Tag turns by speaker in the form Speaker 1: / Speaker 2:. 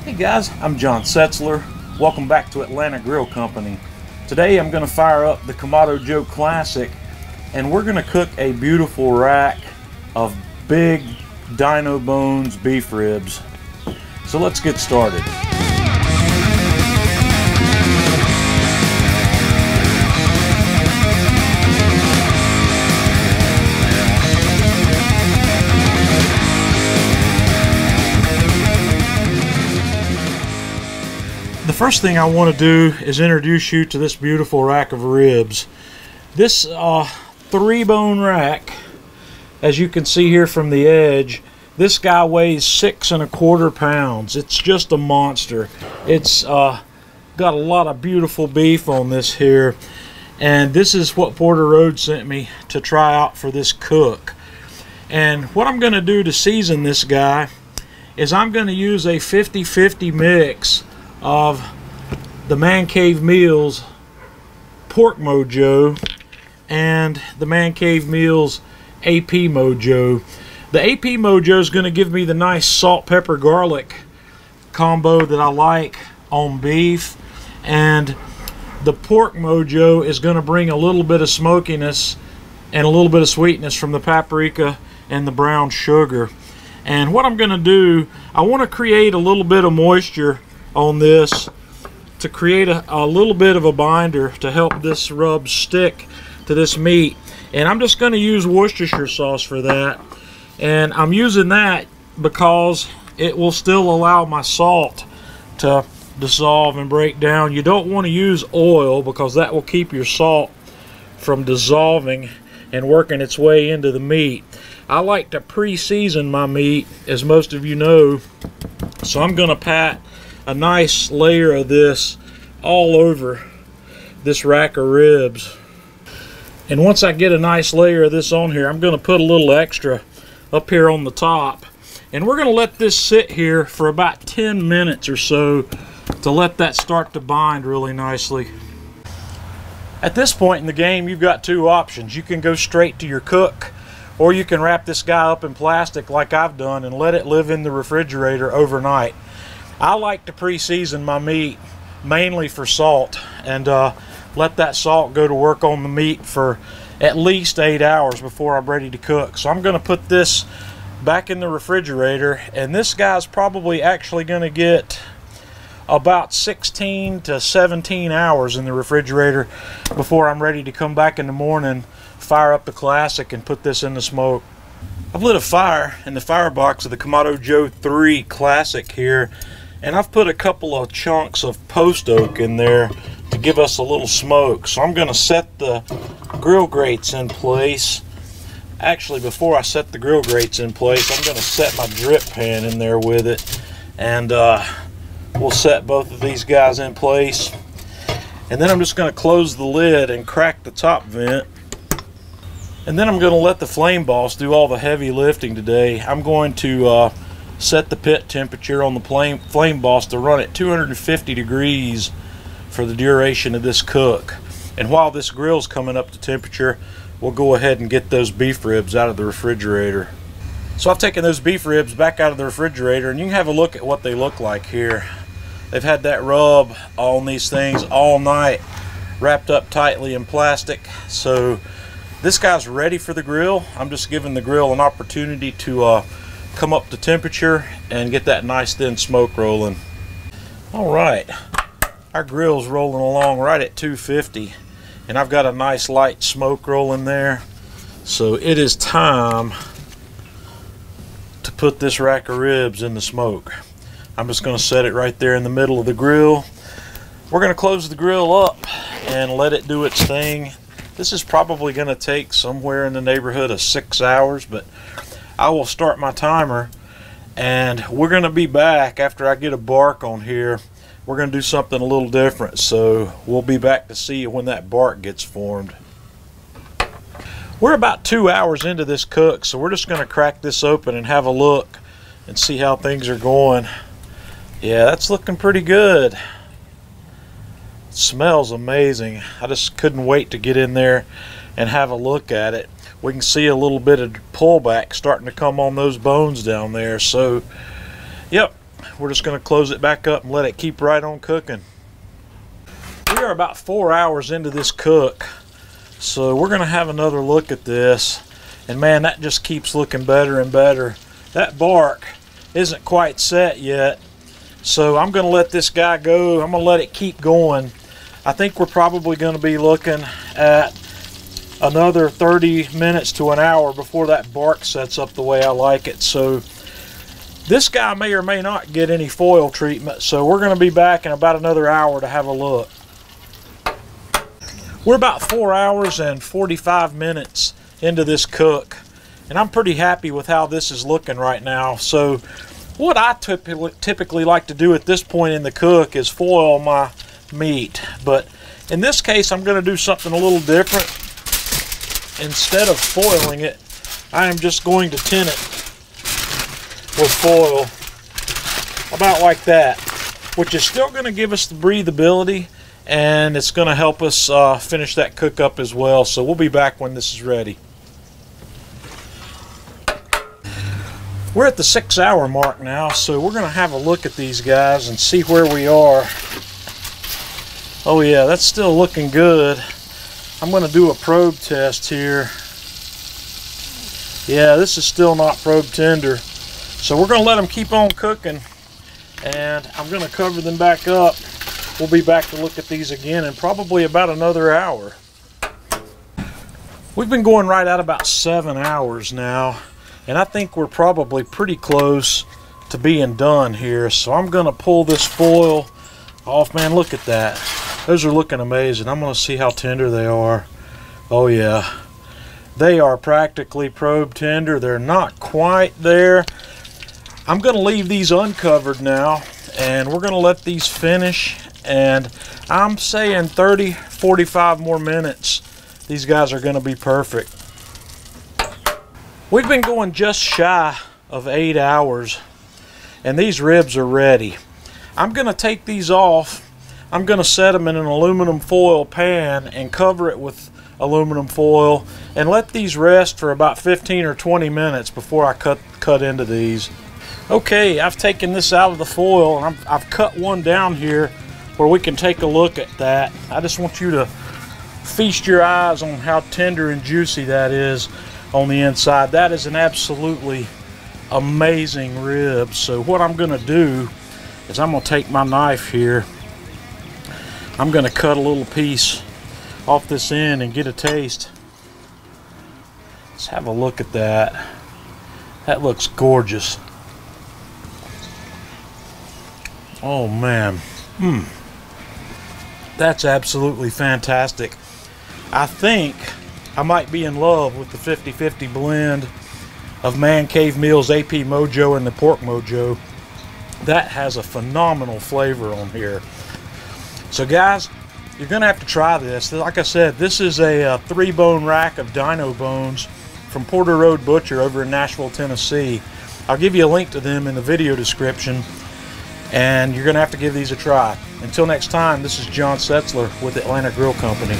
Speaker 1: Hey guys, I'm John Setzler. Welcome back to Atlanta Grill Company. Today I'm going to fire up the Kamado Joe Classic and we're going to cook a beautiful rack of big DINO bones beef ribs. So let's get started. The first thing I want to do is introduce you to this beautiful rack of ribs. This 3-bone rack, as you can see here from the edge, this guy weighs 6¼ pounds. It's just a monster. It's got a lot of beautiful beef on this here, and this is what Porter Road sent me to try out for this cook. And what I'm going to do to season this guy is I'm going to use a 50-50 mix of the Man Cave Meals Pork Mojo and the Man Cave Meals AP Mojo. The AP Mojo is going to give me the nice salt, pepper, garlic combo that I like on beef, and the Pork Mojo is going to bring a little bit of smokiness and a little bit of sweetness from the paprika and the brown sugar. And what I'm going to do, I want to create a little bit of moisture on this to create a little bit of a binder to help this rub stick to this meat. And I'm just going to use Worcestershire sauce for that, and I'm using that because it will still allow my salt to dissolve and break down. You don't want to use oil because that will keep your salt from dissolving and working its way into the meat. I like to pre-season my meat, as most of you know, so I'm going to pat a nice layer of this all over this rack of ribs. And once I get a nice layer of this on here, I'm going to put a little extra up here on the top, and we're going to let this sit here for about 10 minutes or so to let that start to bind really nicely. At this point in the game, you've got two options. You can go straight to your cook, or you can wrap this guy up in plastic like I've done and let it live in the refrigerator overnight. I like to pre-season my meat mainly for salt, and let that salt go to work on the meat for at least 8 hours before I'm ready to cook. So I'm going to put this back in the refrigerator, and this guy's probably actually going to get about 16 to 17 hours in the refrigerator before I'm ready to come back in the morning, fire up the Classic, and put this in the smoke. I've lit a fire in the firebox of the Kamado Joe 3 Classic here, and I've put a couple of chunks of post oak in there to give us a little smoke. So I'm going to set the grill grates in place. Actually, before I set the grill grates in place, I'm going to set my drip pan in there with it, and we'll set both of these guys in place. And then I'm just going to close the lid and crack the top vent. And then I'm going to let the flame boss do all the heavy lifting today. I'm going to set the pit temperature on the flame boss to run at 250 degrees for the duration of this cook. And while this grill's coming up to temperature, we'll go ahead and get those beef ribs out of the refrigerator. So I've taken those beef ribs back out of the refrigerator, and you can have a look at what they look like here. They've had that rub on these things all night, wrapped up tightly in plastic. So this guy's ready for the grill. I'm just giving the grill an opportunity to come up to temperature and get that nice thin smoke rolling. Alright, our grill's rolling along right at 250, and I've got a nice light smoke rolling there. So it is time to put this rack of ribs in the smoke. I'm just going to set it right there in the middle of the grill. We're going to close the grill up and let it do its thing. This is probably going to take somewhere in the neighborhood of 6 hours, but I will start my timer, and we're going to be back after I get a bark on here. We're going to do something a little different, so we'll be back to see you when that bark gets formed. We're about 2 hours into this cook, so we're just going to crack this open and have a look and see how things are going. Yeah, that's looking pretty good. It smells amazing. I just couldn't wait to get in there and have a look at it. We can see a little bit of pullback starting to come on those bones down there. So, yep, we're just going to close it back up and let it keep right on cooking. We are about 4 hours into this cook, so we're going to have another look at this. And man, that just keeps looking better and better. That bark isn't quite set yet, so I'm going to let this guy go. I'm going to let it keep going. I think we're probably going to be looking at another 30 minutes to an hour before that bark sets up the way I like it. So this guy may or may not get any foil treatment, so we're going to be back in about another hour to have a look. We're about 4 hours and 45 minutes into this cook, and I'm pretty happy with how this is looking right now. So what I typically like to do at this point in the cook is foil my meat, but in this case I'm going to do something a little different. Instead of foiling it, I am just going to tin it with foil, about like that, which is still going to give us the breathability, and it's going to help us finish that cook up as well. So we'll be back when this is ready. We're at the 6 hour mark now, so we're going to have a look at these guys and see where we are. Oh yeah, that's still looking good. I'm going to do a probe test here. Yeah, this is still not probe tender. So we're going to let them keep on cooking, and I'm going to cover them back up. We'll be back to look at these again in probably about another hour. We've been going right at about 7 hours now, and I think we're probably pretty close to being done here. So I'm going to pull this foil off. Man, look at that. Those are looking amazing. I'm going to see how tender they are. Oh yeah, they are practically probe tender. They're not quite there. I'm going to leave these uncovered now, and we're going to let these finish. And I'm saying 30-45 more minutes, these guys are going to be perfect. We've been going just shy of 8 hours, and these ribs are ready. I'm going to take these off. I'm going to set them in an aluminum foil pan and cover it with aluminum foil and let these rest for about 15 or 20 minutes before I cut into these. Okay, I've taken this out of the foil, and I've cut one down here where we can take a look at that. I just want you to feast your eyes on how tender and juicy that is on the inside. That is an absolutely amazing rib. So what I'm going to do is I'm going to take my knife here. I'm going to cut a little piece off this end and get a taste. Let's have a look at that. That looks gorgeous. Oh man, that's absolutely fantastic. I think I might be in love with the 50-50 blend of Man Cave Meals AP Mojo and the Pork Mojo. That has a phenomenal flavor on here. So guys, you're gonna have to try this. Like I said, this is a 3-bone rack of DINO bones from Porter Road Butcher over in Nashville, Tennessee. I'll give you a link to them in the video description, and you're gonna have to give these a try. Until next time, this is John Setzler with Atlanta Grill Company.